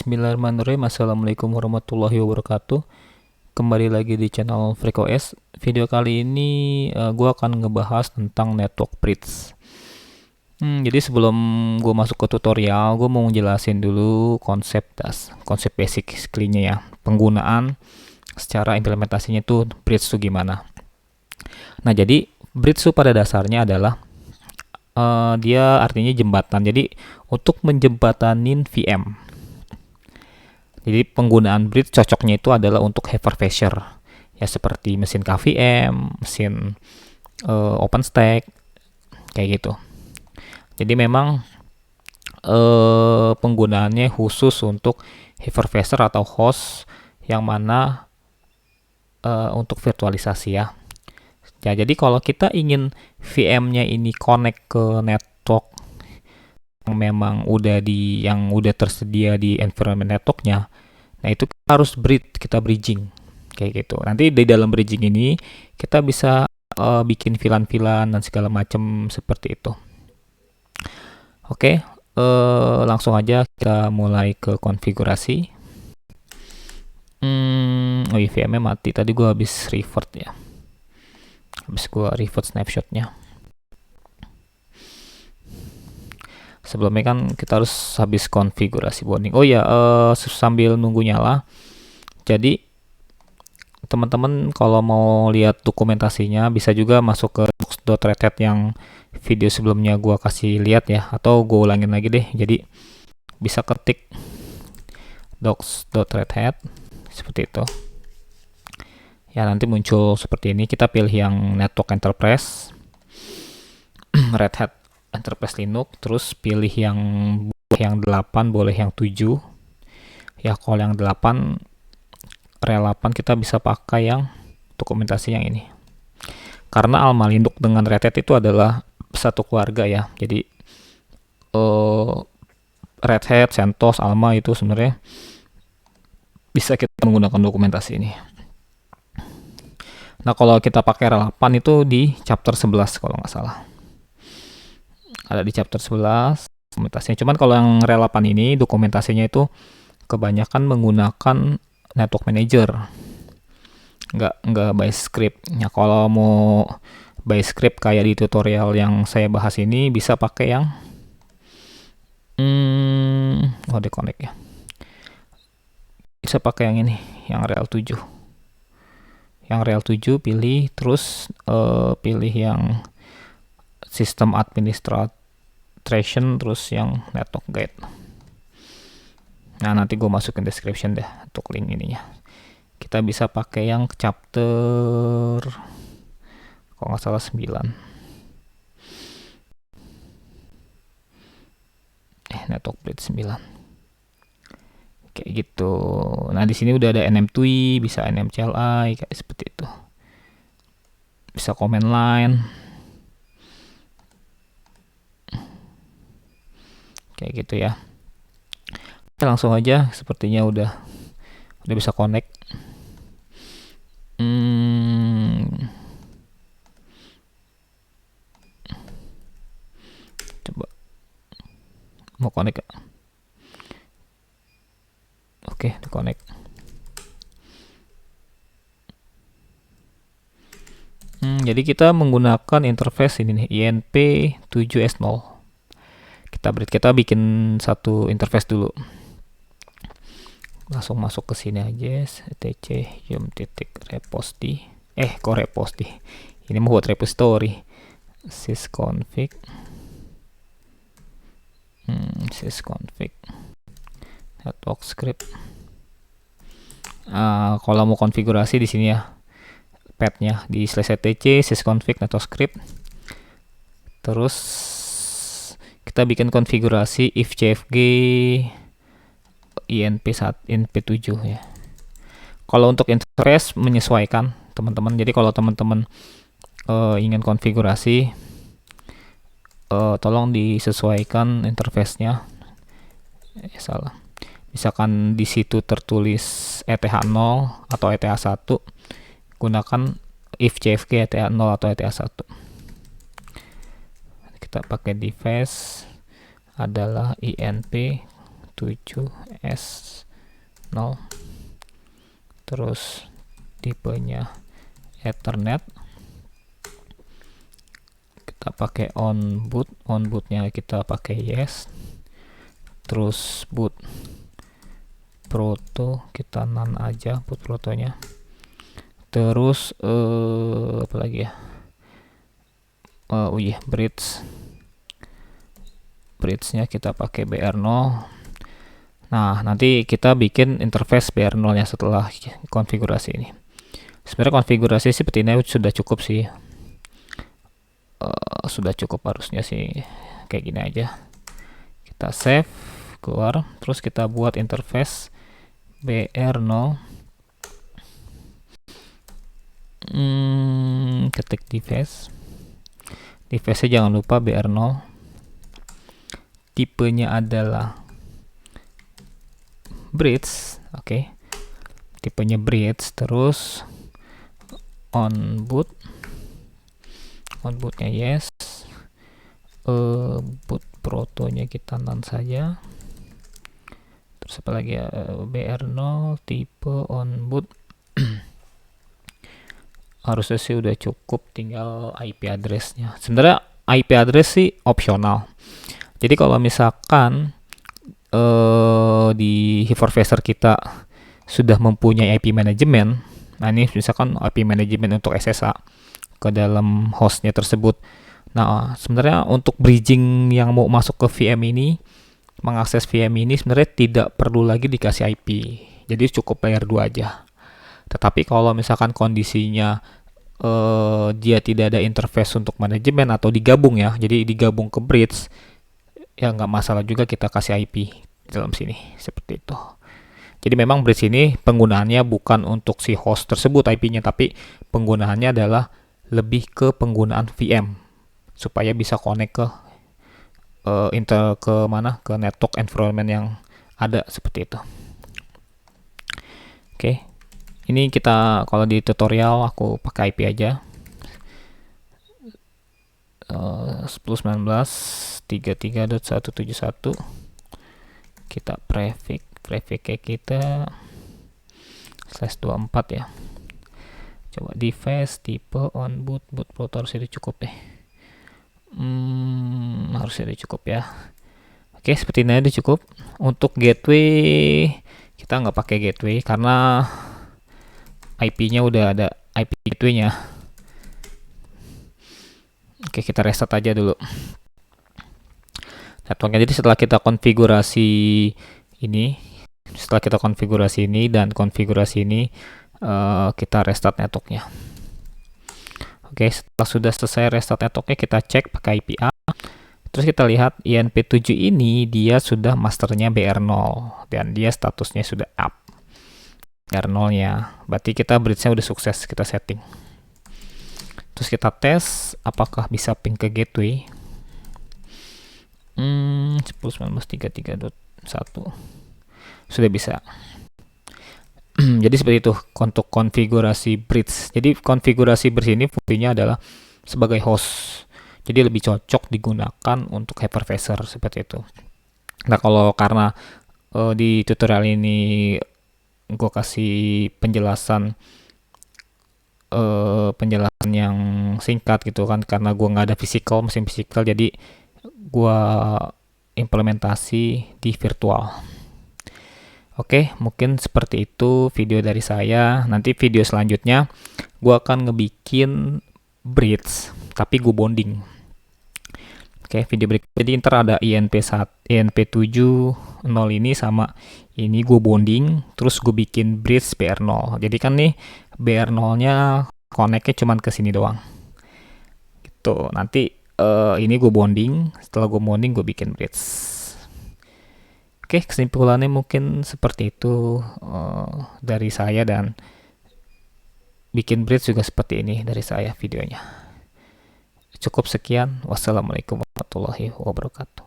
Bismillahirrahmanirrahim. Assalamualaikum warahmatullahi wabarakatuh. Kembali lagi di channel FreakOS. Video kali ini gue akan ngebahas tentang network bridge. Jadi sebelum gue masuk ke tutorial, gue mau ngejelasin dulu konsep basicnya ya. Penggunaan secara implementasinya itu bridge itu gimana. Nah, jadi bridge itu pada dasarnya adalah dia artinya jembatan. Jadi untuk menjembatanin VM. Jadi penggunaan bridge cocoknya itu adalah untuk hypervisor ya, seperti mesin KVM, mesin OpenStack kayak gitu. Jadi memang penggunaannya khusus untuk hypervisor atau host yang mana untuk virtualisasi ya. Ya, jadi kalau kita ingin VM-nya ini connect ke network yang memang udah tersedia di environment networknya, nah itu kita harus bridging kayak gitu. Nanti di dalam bridging ini kita bisa bikin VLAN dan segala macam seperti itu. Oke, langsung aja kita mulai ke konfigurasi. Oh iya, VM-nya mati. Tadi gua habis revert ya. Habis gua revert snapshotnya. Sebelumnya kan kita harus habis konfigurasi bonding. Oh ya, sambil nunggu nyala. Jadi teman-teman kalau mau lihat dokumentasinya bisa juga masuk ke docs.redhat yang video sebelumnya gua kasih lihat ya, atau gua ulangin lagi deh. Jadi bisa ketik docs.redhat seperti itu. Ya, nanti muncul seperti ini. Kita pilih yang network enterprise. Red Hat Enterprise Linux, terus pilih yang 8, boleh yang 7. Ya, kalau yang 8 relevan kita bisa pakai yang dokumentasi yang ini. Karena Alma Linux dengan Red Hat itu adalah satu keluarga ya. Jadi Red Hat, CentOS, Alma itu sebenarnya bisa kita menggunakan dokumentasi ini. Nah, kalau kita pakai relevan itu di chapter 11 kalau nggak salah. Ada di chapter 11 dokumentasinya. Cuman kalau yang relevan ini dokumentasinya itu kebanyakan menggunakan network manager, nggak by script. Ya, kalau mau by script kayak di tutorial yang saya bahas ini bisa pakai yang deconnect ya. Bisa pakai yang ini, yang rel 7. Yang rel 7 pilih, terus pilih yang sistem administration, terus yang network guide. Nah, nanti gue masukin description deh untuk link ininya. Kita bisa pakai yang chapter kalau nggak salah 9. Network bridge 9. Kayak gitu. Nah, di sini udah ada NMTUI, bisa NMCLI kayak seperti itu. Bisa command line. Kayak gitu ya. Kita langsung aja, sepertinya udah bisa connect. Coba mau connect gak? Oke, di connect. Jadi kita menggunakan interface ini nih, INP7S0. Kita bikin satu interface dulu. Langsung masuk ke sini aja, etc yum.repository. Kok repository? Ini mau buat repository. sysconfig network script. Kalau mau konfigurasi di sini ya, path-nya di /etc sysconfig network script. Terus kita bikin konfigurasi if cfg INP7 ya. Kalau untuk interface menyesuaikan teman-teman. Jadi kalau teman-teman ingin konfigurasi, tolong disesuaikan interface-nya. Salah. Misalkan di situ tertulis ETH0 atau ETH1, gunakan if cfg ETH0 atau ETH1. Kita pakai device adalah INP7 ENP7S0, terus tipenya Ethernet, kita pakai on bootnya kita pakai yes, terus boot proto kita none aja, boot protonya. Terus apa lagi ya, oh iya, bridge-nya kita pakai BR0. Nah, nanti kita bikin interface BR0 nya setelah konfigurasi ini. Sebenarnya konfigurasi seperti ini sudah cukup sih, sudah cukup harusnya sih, kayak gini aja. Kita save, keluar, terus kita buat interface BR0. Ketik device nya jangan lupa BR0, tipenya adalah bridge, oke. Tipenya bridge, terus on bootnya yes, boot protonya kita none saja. Terus apa lagi ya, BR0 tipe on boot. Harusnya sih udah cukup, tinggal IP address-nya. Sebenarnya IP address sih opsional. Jadi kalau misalkan di hypervisor kita sudah mempunyai IP management, nah ini misalkan IP management untuk SSH ke dalam hostnya tersebut. Nah, sebenarnya untuk bridging yang mau masuk ke VM ini, mengakses VM ini sebenarnya tidak perlu lagi dikasih IP. Jadi cukup layer 2 aja. Tetapi kalau misalkan kondisinya dia tidak ada interface untuk manajemen atau digabung ya, jadi digabung ke bridge, ya nggak masalah juga kita kasih IP di dalam sini, seperti itu. Jadi memang bridge ini penggunaannya bukan untuk si host tersebut IP-nya, tapi penggunaannya adalah lebih ke penggunaan VM supaya bisa connect ke ke network environment yang ada, seperti itu. Oke. Ini kita kalau di tutorial aku pakai IP aja. 10.19.33.171. Kita prefix kita /24 ya. Coba device tipe on boot proto, harusnya cukup deh. Harusnya cukup ya. Oke, seperti ini udah cukup. Untuk gateway kita nggak pakai gateway karena IP-nya udah ada IP gateway-nya. Oke, kita reset aja dulu networknya. Jadi setelah kita konfigurasi ini, dan konfigurasi ini, kita restart networknya. Oke, setelah sudah selesai restart networknya, kita cek pakai IP A. Terus kita lihat INP7 ini dia sudah masternya BR0 dan dia statusnya sudah up. BR0 nya, berarti kita bridge-nya udah sukses kita setting. Terus kita tes apakah bisa ping ke gateway. 10.19.33.1 sudah bisa. Jadi seperti itu untuk konfigurasi bridge. Jadi konfigurasi bridge ini fungsinya adalah sebagai host. Jadi lebih cocok digunakan untuk hypervisor, seperti itu. Nah, kalau karena di tutorial ini gue kasih penjelasan yang singkat gitu kan, karena gue nggak ada mesin physical, jadi gue implementasi di virtual. Oke, mungkin seperti itu video dari saya. Nanti video selanjutnya gue akan ngebikin bridge tapi gue bonding. Oke, video berikut. Jadi ntar ada INP7.0 ini sama ini gue bonding, terus gue bikin bridge BR0. Jadi kan nih BR0-nya connect-nya cuman ke sini doang. Gitu. Nanti ini gue bonding, setelah gue bonding gue bikin bridge. Oke, kesimpulannya mungkin seperti itu dari saya, dan bikin bridge juga seperti ini dari saya videonya. Cukup sekian. Wassalamualaikum warahmatullahi wabarakatuh.